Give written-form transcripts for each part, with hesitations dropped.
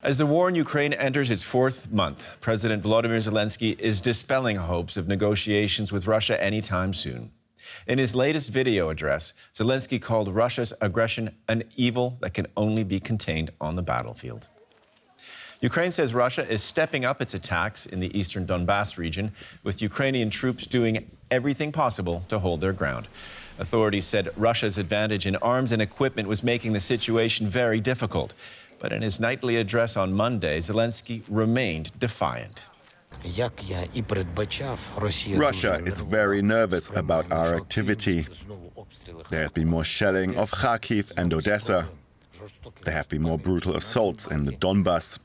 As the war in Ukraine enters its fourth month, President Volodymyr Zelenskyy is dispelling hopes of negotiations with Russia anytime soon. In his latest video address, Zelenskyy called Russia's aggression an evil that can only be contained on the battlefield. Ukraine says Russia is stepping up its attacks in the eastern Donbass region, with Ukrainian troops doing everything possible to hold their ground. Authorities said Russia's advantage in arms and equipment was making the situation very difficult. But in his nightly address on Monday, Zelenskyy remained defiant. Russia is very nervous about our activity. There has been more shelling of Kharkiv and Odessa. There have been more brutal assaults in the Donbass.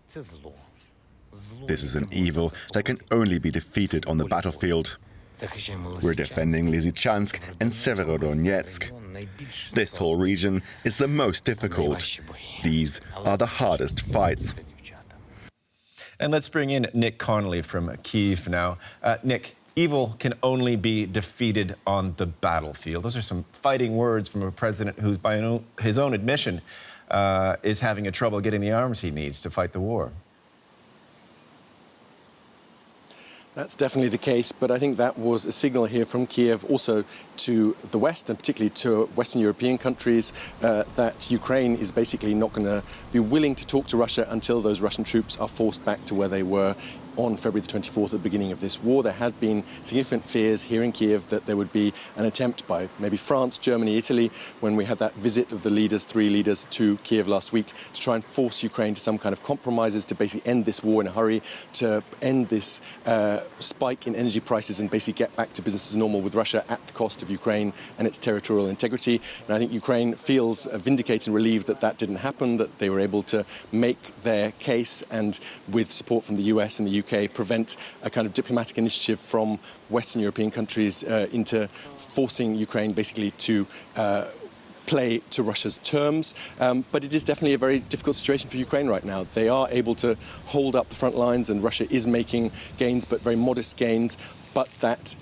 This is an evil that can only be defeated on the battlefield. We're defending Lysychansk and Severodonetsk. This whole region is the most difficult. These are the hardest fights. And let's bring in Nick Connolly from Kyiv now. Nick, evil can only be defeated on the battlefield. Those are some fighting words from a president who's, by his own admission, is having trouble getting the arms he needs to fight the war. That's definitely the case, but I think that was a signal here from Kiev also to the West, and particularly to Western European countries, that Ukraine is basically not going to be willing to talk to Russia until those Russian troops are forced back to where they were on February the 24th, at the beginning of this war. There had been significant fears here in Kiev that there would be an attempt by maybe France, Germany, Italy, when we had that visit of the leaders, three leaders, to Kiev last week, to try and force Ukraine to some kind of compromises to basically end this war in a hurry, to end this spike in energy prices and basically get back to business as normal with Russia at the cost of Ukraine and its territorial integrity. And I think Ukraine feels vindicated and relieved that that didn't happen, that they were able to make their case and, with support from the US and the UK, prevent a kind of diplomatic initiative from Western European countries into forcing Ukraine basically to play to Russia's terms. But it is definitely a very difficult situation for Ukraine right now. They are able to hold up the front lines, and Russia is making gains, but very modest gains. But that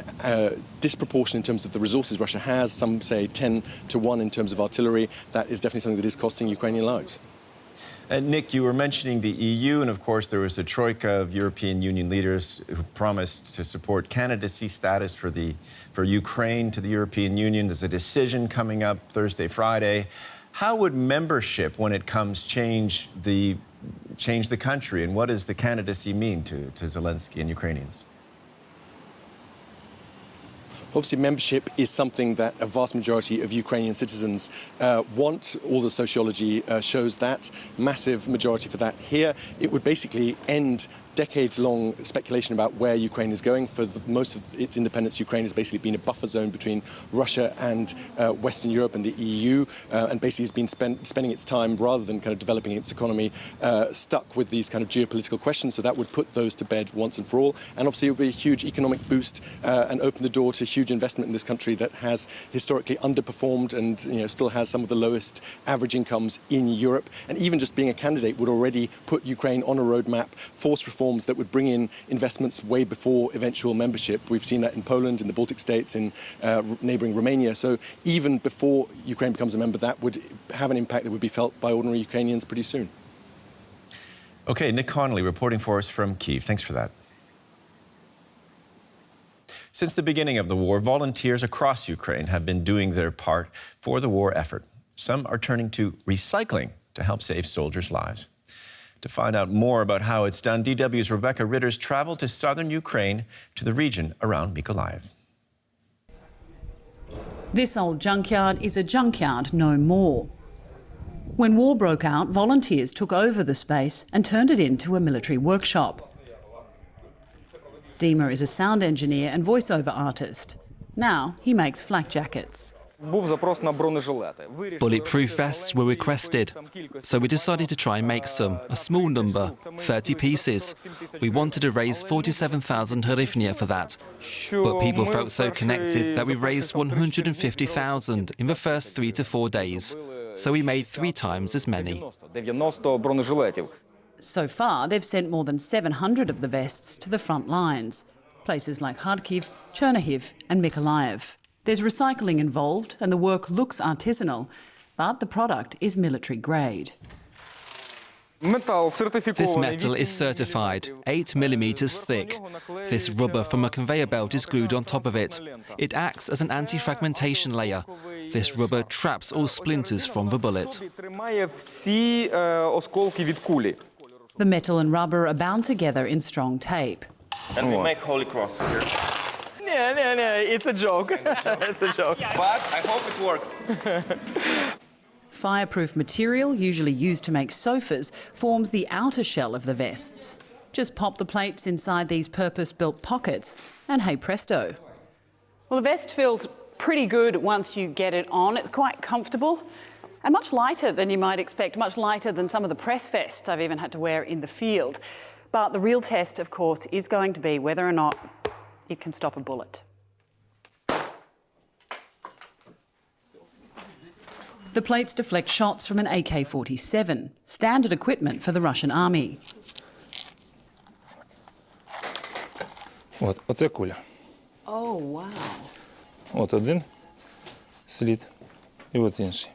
disproportion in terms of the resources Russia has, some say 10 to 1 in terms of artillery, that is definitely something that is costing Ukrainian lives. And Nick, you were mentioning the EU, and of course there was the troika of European Union leaders who promised to support candidacy status for Ukraine to the European Union. There's a decision coming up Thursday, Friday. How would membership, when it comes, change the country, and what does the candidacy mean to Zelenskyy and Ukrainians? Obviously, membership is something that a vast majority of Ukrainian citizens want. All the sociology shows that. Massive majority for that here. It would basically end decades-long speculation about where Ukraine is going. For most of its independence, Ukraine has basically been a buffer zone between Russia and Western Europe and the EU, and basically has been spending its time, rather than kind of developing its economy, stuck with these kind of geopolitical questions. So that would put those to bed once and for all. And obviously it would be a huge economic boost and open the door to huge investment in this country that has historically underperformed and still has some of the lowest average incomes in Europe. And even just being a candidate would already put Ukraine on a roadmap, force reforms that would bring in investments way before eventual membership. We've seen that in Poland, in the Baltic states, in neighbouring Romania. So even before Ukraine becomes a member, that would have an impact that would be felt by ordinary Ukrainians pretty soon. Okay, Nick Connolly reporting for us from Kyiv. Thanks for that. Since the beginning of the war, volunteers across Ukraine have been doing their part for the war effort. Some are turning to recycling to help save soldiers' lives. To find out more about how it's done, DW's Rebecca Ritters traveled to southern Ukraine to the region around Mykolaiv. This old junkyard is a junkyard no more. When war broke out, volunteers took over the space and turned it into a military workshop. Dima is a sound engineer and voiceover artist. Now he makes flak jackets. Bulletproof vests were requested, so we decided to try and make some, a small number, 30 pieces. We wanted to raise 47,000 hryvnia for that, but people felt so connected that we raised 150,000 in the first 3 to 4 days, so we made 3 times as many. So far, they've sent more than 700 of the vests to the front lines, places like Kharkiv, Chernihiv and Mykolaiv. There's recycling involved and the work looks artisanal, but the product is military grade. This metal is certified, 8 millimeters thick. This rubber from a conveyor belt is glued on top of it. It acts as an anti-fragmentation layer. This rubber traps all splinters from the bullet. The metal and rubber are bound together in strong tape. And we make Holy Cross here. No, it's a joke. It's a joke. But I hope it works. Fireproof material, usually used to make sofas, forms the outer shell of the vests. Just pop the plates inside these purpose-built pockets, and hey presto. Well, the vest feels pretty good once you get it on. It's quite comfortable and much lighter than you might expect, much lighter than some of the press vests I've even had to wear in the field. But the real test, of course, is going to be whether or not it can stop a bullet. The plates deflect shots from an AK-47, standard equipment for the Russian army. Оце куля. Oh, wow. От один слід і от інший.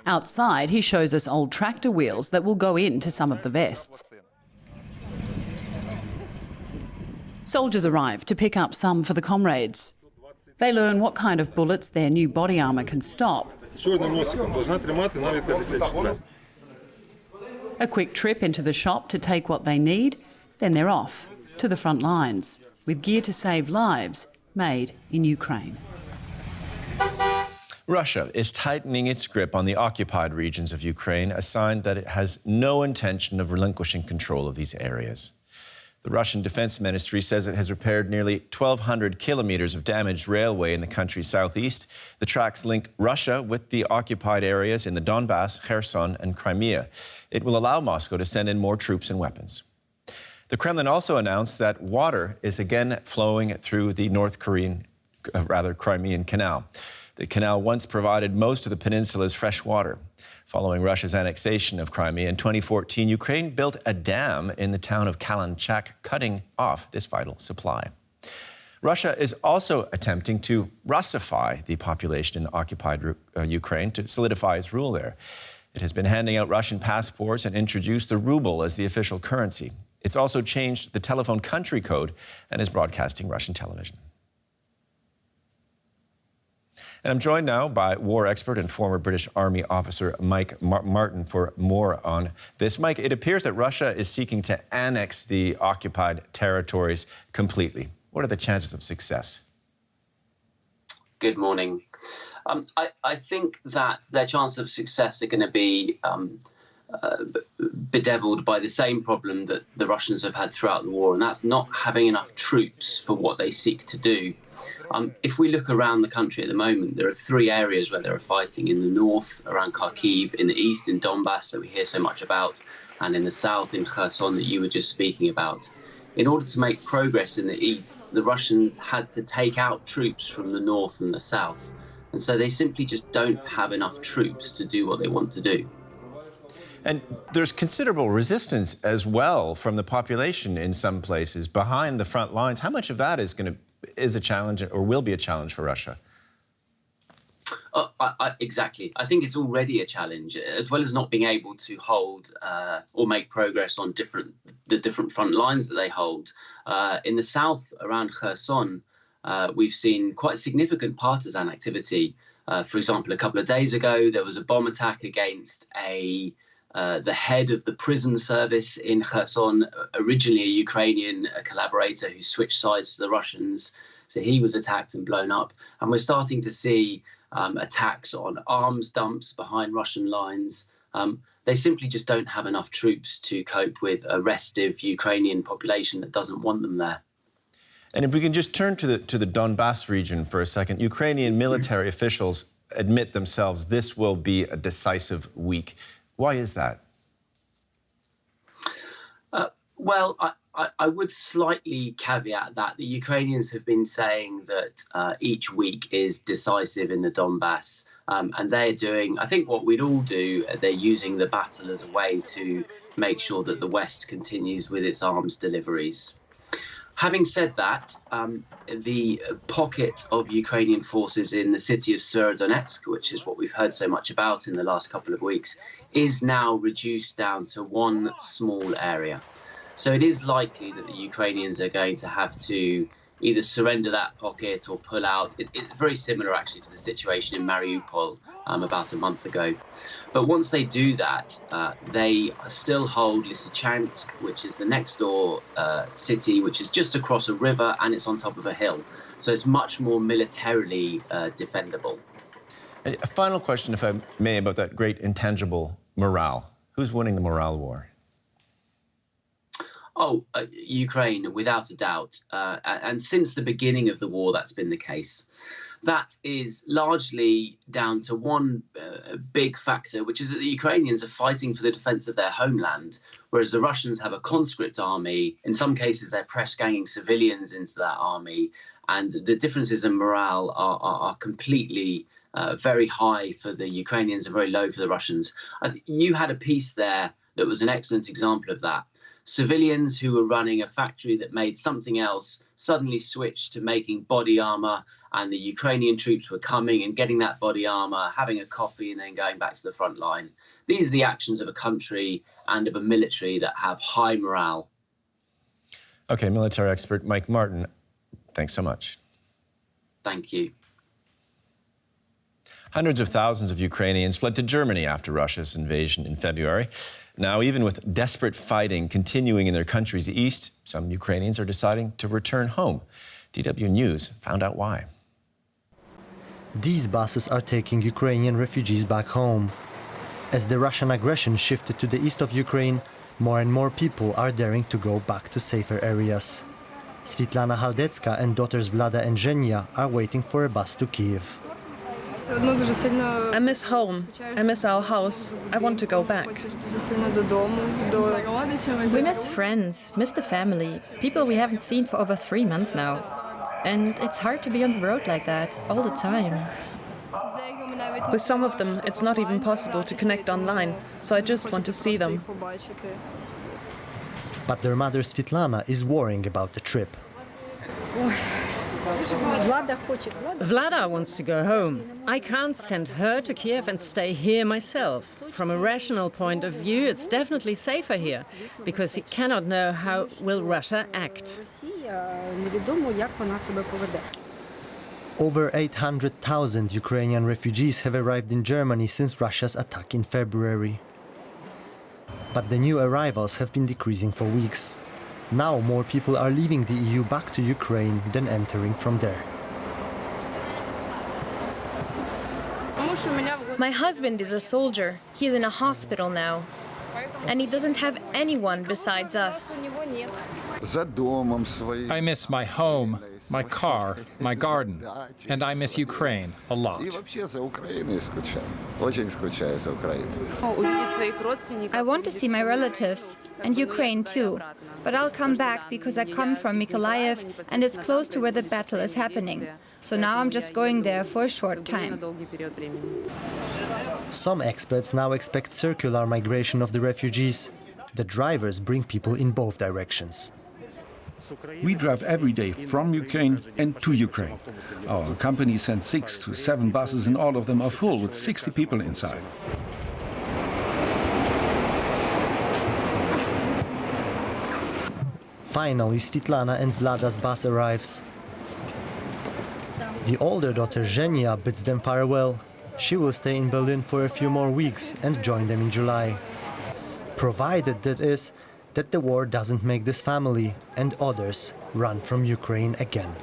Outside, he shows us old tractor wheels that will go into some of the vests. Soldiers arrive to pick up some for the comrades. They learn what kind of bullets their new body armour can stop. A quick trip into the shop to take what they need, then they're off to the front lines with gear to save lives made in Ukraine. Russia is tightening its grip on the occupied regions of Ukraine, a sign that it has no intention of relinquishing control of these areas. The Russian Defense Ministry says it has repaired nearly 1,200 kilometers of damaged railway in the country's southeast. The tracks link Russia with the occupied areas in the Donbass, Kherson, and Crimea. It will allow Moscow to send in more troops and weapons. The Kremlin also announced that water is again flowing through the Crimean Canal. The canal once provided most of the peninsula's fresh water. Following Russia's annexation of Crimea in 2014, Ukraine built a dam in the town of Kalanchak, cutting off this vital supply. Russia is also attempting to Russify the population in occupied Ukraine to solidify its rule there. It has been handing out Russian passports and introduced the ruble as the official currency. It's also changed the telephone country code and is broadcasting Russian television. And I'm joined now by war expert and former British Army officer Mike Martin for more on this. Mike, it appears that Russia is seeking to annex the occupied territories completely. What are the chances of success? Good morning. I think that their chances of success are going to be bedeviled by the same problem that the Russians have had throughout the war, and that's not having enough troops for what they seek to do. If we look around the country at the moment, there are three areas where they're fighting: in the north, around Kharkiv; in the east, in Donbass, that we hear so much about; and in the south, in Kherson, that you were just speaking about. In order to make progress in the east, the Russians had to take out troops from the north and the south. And so they simply just don't have enough troops to do what they want to do. And there's considerable resistance as well from the population in some places behind the front lines. How much of that is a challenge or will be a challenge for Russia? Exactly. I think it's already a challenge, as well as not being able to hold or make progress on the different front lines that they hold. In the south, around Kherson, we've seen quite significant partisan activity. For example, a couple of days ago, there was a bomb attack against the head of the prison service in Kherson, originally a Ukrainian collaborator who switched sides to the Russians. So he was attacked and blown up. And we're starting to see attacks on arms dumps behind Russian lines. They simply just don't have enough troops to cope with a restive Ukrainian population that doesn't want them there. And if we can just turn to the Donbass region for a second, Ukrainian military officials admit themselves this will be a decisive week. Why is that? Well, I would slightly caveat that the Ukrainians have been saying that each week is decisive in the Donbass. And they're doing, I think, what we'd all do. They're using the battle as a way to make sure that the West continues with its arms deliveries. Having said that, the pocket of Ukrainian forces in the city of Severodonetsk, which is what we've heard so much about in the last couple of weeks, is now reduced down to one small area. So it is likely that the Ukrainians are going to have to either surrender that pocket or pull out. It's very similar, actually, to the situation in Mariupol about a month ago. But once they do that, they still hold Lysychansk, which is the next door city, which is just across a river and it's on top of a hill. So it's much more militarily defendable. And a final question, if I may, about that great intangible morale. Who's winning the morale war? Ukraine, without a doubt. And since the beginning of the war, that's been the case. That is largely down to one big factor, which is that the Ukrainians are fighting for the defense of their homeland, whereas the Russians have a conscript army. In some cases, they're press-ganging civilians into that army. And the differences in morale are completely very high for the Ukrainians and very low for the Russians. You had a piece there that was an excellent example of that. Civilians who were running a factory that made something else suddenly switched to making body armor, and the Ukrainian troops were coming and getting that body armor, having a coffee, and then going back to the front line. These are the actions of a country and of a military that have high morale. Okay, military expert Mike Martin, thanks so much. Thank you. Hundreds of thousands of Ukrainians fled to Germany after Russia's invasion in February. Now, even with desperate fighting continuing in their country's east, some Ukrainians are deciding to return home. DW News found out why. These buses are taking Ukrainian refugees back home. As the Russian aggression shifted to the east of Ukraine, more and more people are daring to go back to safer areas. Svitlana Haldecka and daughters Vlada and Zhenya are waiting for a bus to Kyiv. I miss home. I miss our house. I want to go back. We miss friends, miss the family, people we haven't seen for over 3 months now. And it's hard to be on the road like that all the time. With some of them, it's not even possible to connect online, so I just want to see them. But their mother Svitlana is worrying about the trip. Vlada wants to go home. I can't send her to Kiev and stay here myself. From a rational point of view, it's definitely safer here, because you cannot know how will Russia act. Over 800,000 Ukrainian refugees have arrived in Germany since Russia's attack in February. But the new arrivals have been decreasing for weeks. Now more people are leaving the EU back to Ukraine than entering from there. My husband is a soldier. He's in a hospital now. And he doesn't have anyone besides us. I miss my home, my car, my garden, and I miss Ukraine a lot. I want to see my relatives, and Ukraine too. But I'll come back because I come from Mykolaiv and it's close to where the battle is happening. So now I'm just going there for a short time. Some experts now expect circular migration of the refugees. The drivers bring people in both directions. We drive every day from Ukraine and to Ukraine. Our company sends 6 to 7 buses and all of them are full with 60 people inside. Finally, Svitlana and Vlada's bus arrives. The older daughter Zhenya bids them farewell. She will stay in Berlin for a few more weeks and join them in July. Provided, that is, that the war doesn't make this family and others run from Ukraine again.